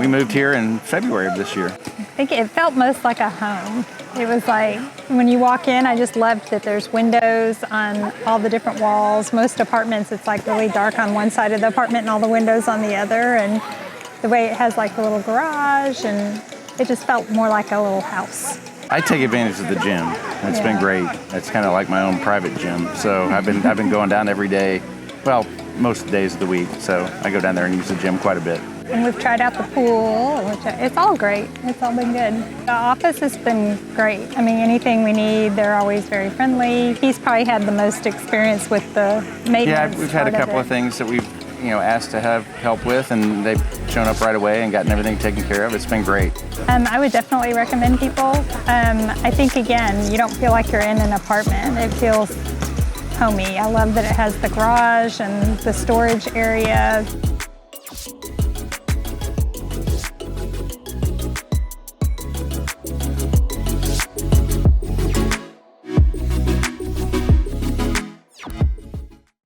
We moved here in February of this year. I think it felt most like a home. It was like, when you walk in, I just loved that there's windows on all the different walls. Most apartments, it's like really dark on one side of the apartment and all the windows on the other. And the way it has like the little garage, and it just felt more like a little house. I take advantage of the gym. It's been great. It's kind of like my own private gym. So I've been going down every day, well, most days of the week. So I go down there and use the gym quite a bit. And we've tried out the pool, it's all great. It's all been good. The office has been great. I mean, anything we need, they're always very friendly. He's probably had the most experience with the maintenance. Yeah, we've had a couple of things that we've asked to have help with, and they've shown up right away and gotten everything taken care of. It's been great. I would definitely recommend people. I think, again, you don't feel like you're in an apartment. It feels homey. I love that it has the garage and the storage area.